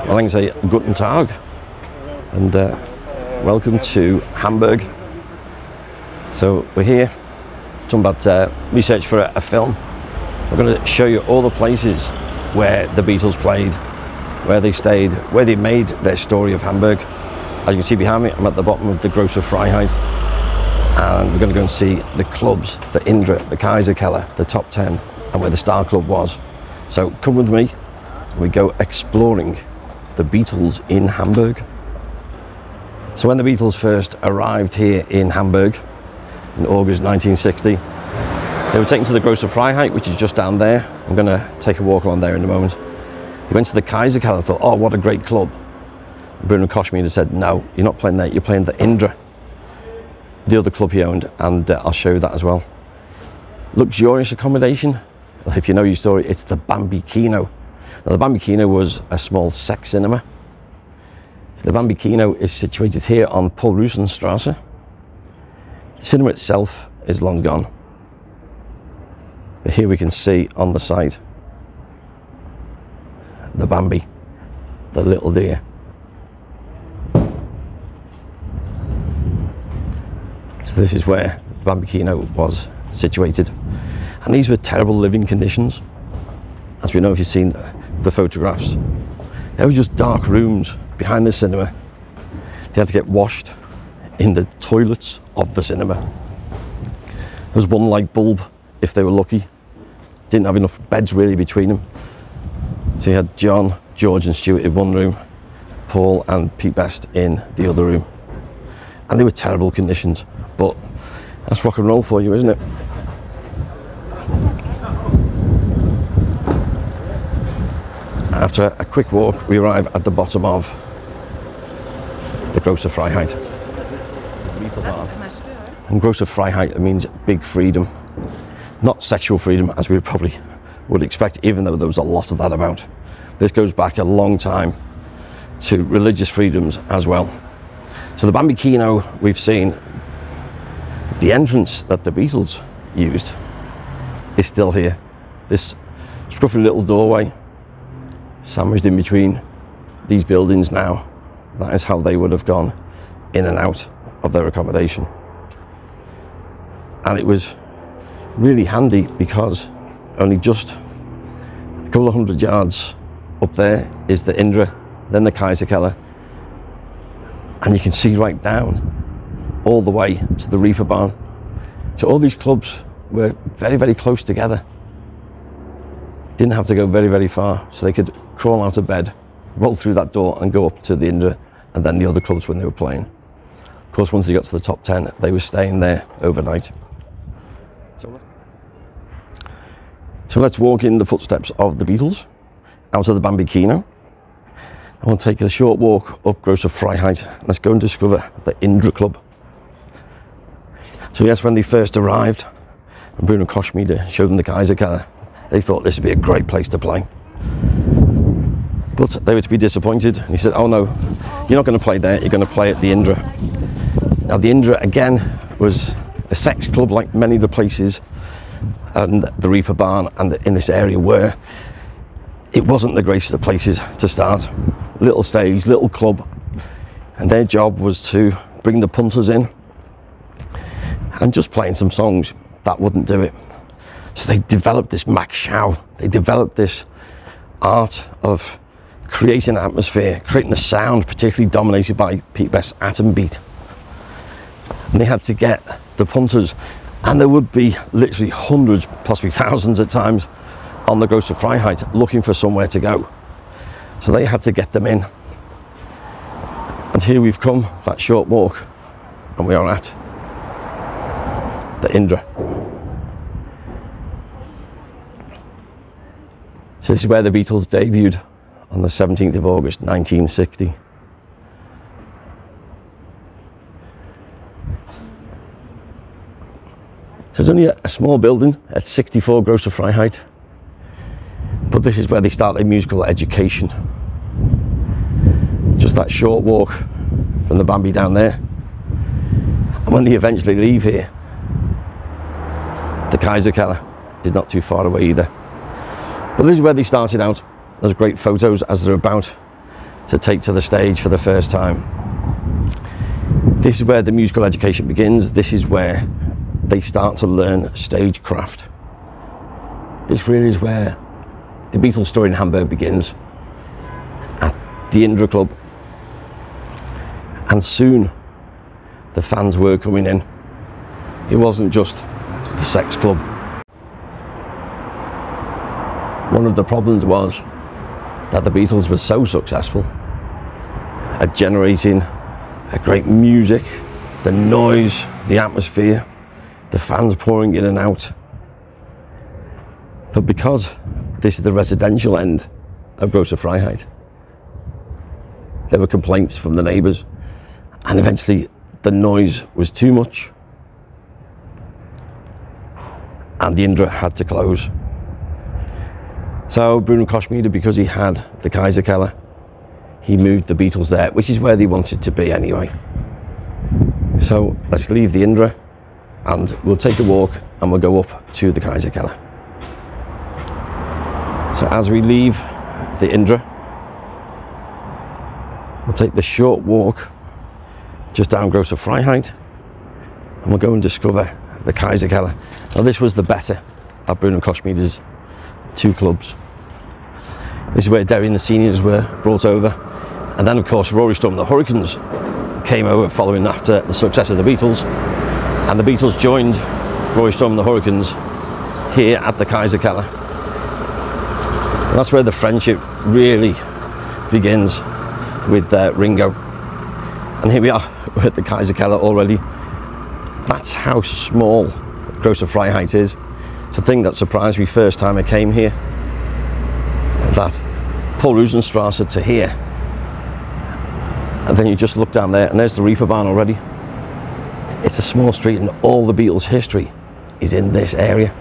Well, I can say Guten Tag, and welcome to Hamburg. So we're here talking about research for a film. We're going to show you all the places where the Beatles played, where they stayed, where they made their story of Hamburg. As you can see behind me, I'm at the bottom of the Grosse Freiheit, and we're going to go and see the clubs, the Indra, the Kaiserkeller, the Top 10, and where the Star Club was. So come with me, we go exploring the Beatles in Hamburg. So when the Beatles first arrived here in Hamburg in August 1960, they were taken to the Grosse Freiheit, which is just down there. I'm going to take a walk along there in a moment. They went to the Kaiserkeller and thought, oh, what a great club. Bruno Koschmider said, no, you're not playing there, you're playing the Indra, the other club he owned, and I'll show you that as well. Luxurious accommodation. Well, if you know your story, it's the Bambi Kino. Now, the Bambi Kino was a small sex cinema. The Bambi Kino is situated here on Paul-Rusenstrasse. The cinema itself is long gone. But here we can see on the side the Bambi, the little deer. So this is where Bambi Kino was situated. And these were terrible living conditions. As we know, if you've seen the photographs, they were just dark rooms behind the cinema. They had to get washed in the toilets of the cinema. There was one light bulb if they were lucky. Didn't have enough beds really between them. So you had John, George and Stuart in one room, Paul and Pete Best in the other room. And they were terrible conditions, but that's rock and roll for you, isn't it? After a quick walk, we arrive at the bottom of the Grosse Freiheit. And Grosse Freiheit means big freedom. Not sexual freedom, as we probably would expect, even though there was a lot of that about. This goes back a long time to religious freedoms as well. So the Bambi Kino we've seen, the entrance that the Beatles used is still here. This scruffy little doorway sandwiched in between these buildings now. That is how they would have gone in and out of their accommodation. And it was really handy because only just a couple of 100 yards up there is the Indra, then the Kaiserkeller, and you can see right down all the way to the Reaper Barn. So all these clubs were very, very close together. Didn't have to go very, very far, so they could crawl out of bed, roll through that door and go up to the Indra and then the other clubs when they were playing. Of course, once they got to the top 10, they were staying there overnight. So let's walk in the footsteps of the Beatles out of the Bambi Kino. I want to take a short walk up Grosse Freiheit. Let's go and discover the Indra Club. So yes, when they first arrived, and Bruno Koschmider showed them the Kaiserkeller, they thought this would be a great place to play. But they were to be disappointed. And he said, oh no, you're not going to play there, you're going to play at the Indra. Now the Indra, again, was a sex club like many of the places and the Reaper Barn and in this area were. It wasn't the greatest of places to start. Little stage, little club, and their job was to bring the punters in, and just playing some songs, that wouldn't do it. So they developed this Max Schau, they developed this art of creating an atmosphere, creating a sound particularly dominated by Pete Best's atom beat. And they had to get the punters, and there would be literally hundreds, possibly thousands at times, on the Grosse Freiheit looking for somewhere to go. So they had to get them in. And here we've come, that short walk, and we are at the Indra. So this is where the Beatles debuted on the 17th of August 1960. So it's only a small building at 64 Grosse Freiheit, but this is where they start their musical education. Just that short walk from the Bambi down there. And when they eventually leave here, the Kaiserkeller is not too far away either. But this is where they started out. There's great photos as they're about to take to the stage for the first time. This is where the musical education begins. This is where they start to learn stagecraft. This really is where the Beatles story in Hamburg begins, at the Indra Club. And soon the fans were coming in. It wasn't just the sex club. One of the problems was that the Beatles were so successful at generating a great music, the noise, the atmosphere, the fans pouring in and out. But because this is the residential end of Grosse Freiheit, there were complaints from the neighbours, and eventually the noise was too much and the Indra had to close. So Brightmoon Media, because he had the Kaiserkeller, he moved the Beatles there, which is where they wanted to be anyway. So let's leave the Indra and we'll take a walk and we'll go up to the Kaiserkeller. So as we leave the Indra, we'll take the short walk just down Grosse Freiheit and we'll go and discover the Kaiserkeller. Now this was the better of Brightmoon Media's two clubs. This is where Derry and the seniors were brought over, and then of course Rory Storm and the Hurricanes came over following after the success of the Beatles, and the Beatles joined Rory Storm and the Hurricanes here at the Kaiserkeller. And that's where the friendship really begins with Ringo. And here we are, we're at the Kaiserkeller already. That's how small Grosse Freiheit is. It's a thing that surprised me first time I came here, that Paul Rosenstrasse to here, and then you just look down there and there's the Reeperbahn already. It's a small street and all the Beatles history is in this area.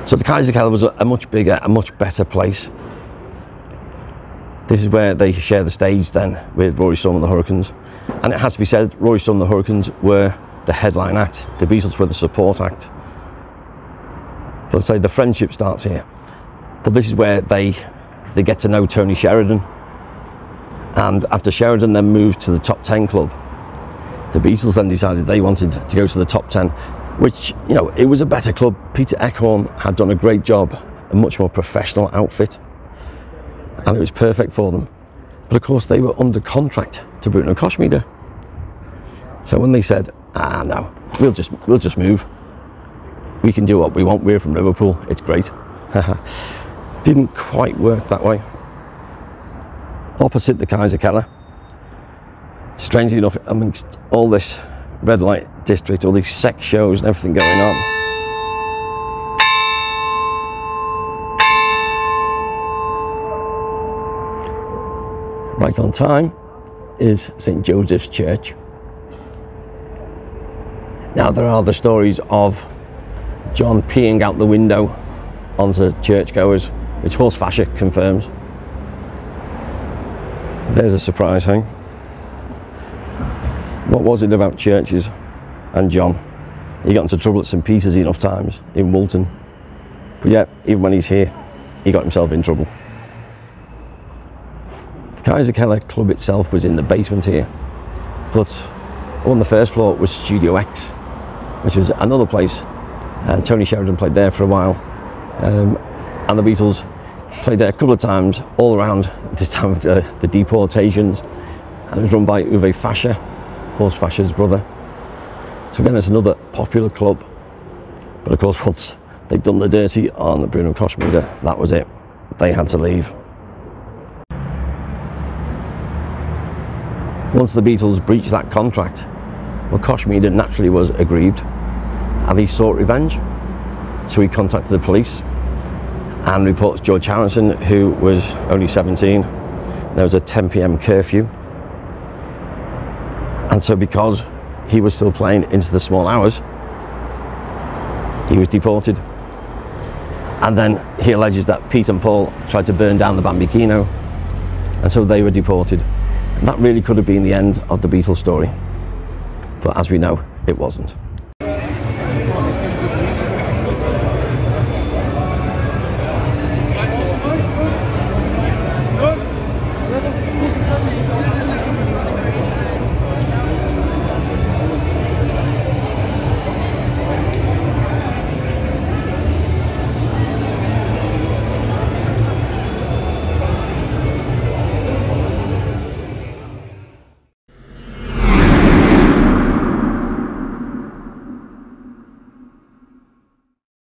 So the Kaiserkeller was a much bigger, a much better place. This is where they share the stage then with Rory Storm and the Hurricanes. And it has to be said, Rory Storm and the Hurricanes were the headline act. The Beatles were the support act. But I'd say the friendship starts here. But this is where they get to know Tony Sheridan. And after Sheridan then moved to the top 10 club, the Beatles then decided they wanted to go to the top 10, which, you know, it was a better club. Peter Eckhorn had done a great job, a much more professional outfit, and it was perfect for them. But of course they were under contract to Brightmoon Media. So when they said, no, we'll just move, we can do what we want, we're from Liverpool, it's great. Didn't quite work that way. Opposite the Kaiserkeller, strangely enough, amongst all this red light district, all these sex shows and everything going on, right on time is St. Joseph's Church. Now there are the stories of John peeing out the window onto churchgoers, which Horst Fascher confirms. There's a surprise thing. What was it about churches and John? He got into trouble at St. Peter's enough times in Woolton, but yet even when he's here, he got himself in trouble. The Kaiserkeller Club itself was in the basement here, but on the first floor was Studio X, which was another place, and Tony Sheridan played there for a while, and the Beatles played there a couple of times all around this time of the deportations, and it was run by Uwe Fascher, Horst Fascher's brother. So again, it's another popular club, but of course once they'd done the dirty on the Brightmoon Media, that was it, they had to leave. Once the Beatles breached that contract, well, Koch Media naturally was aggrieved, and he sought revenge. So he contacted the police and reports George Harrison, who was only 17. There was a 10 PM curfew, and so because he was still playing into the small hours, he was deported. And then he alleges that Pete and Paul tried to burn down the Bambi Kino, and so they were deported. And that really could have been the end of the Beatles story, but as we know, it wasn't.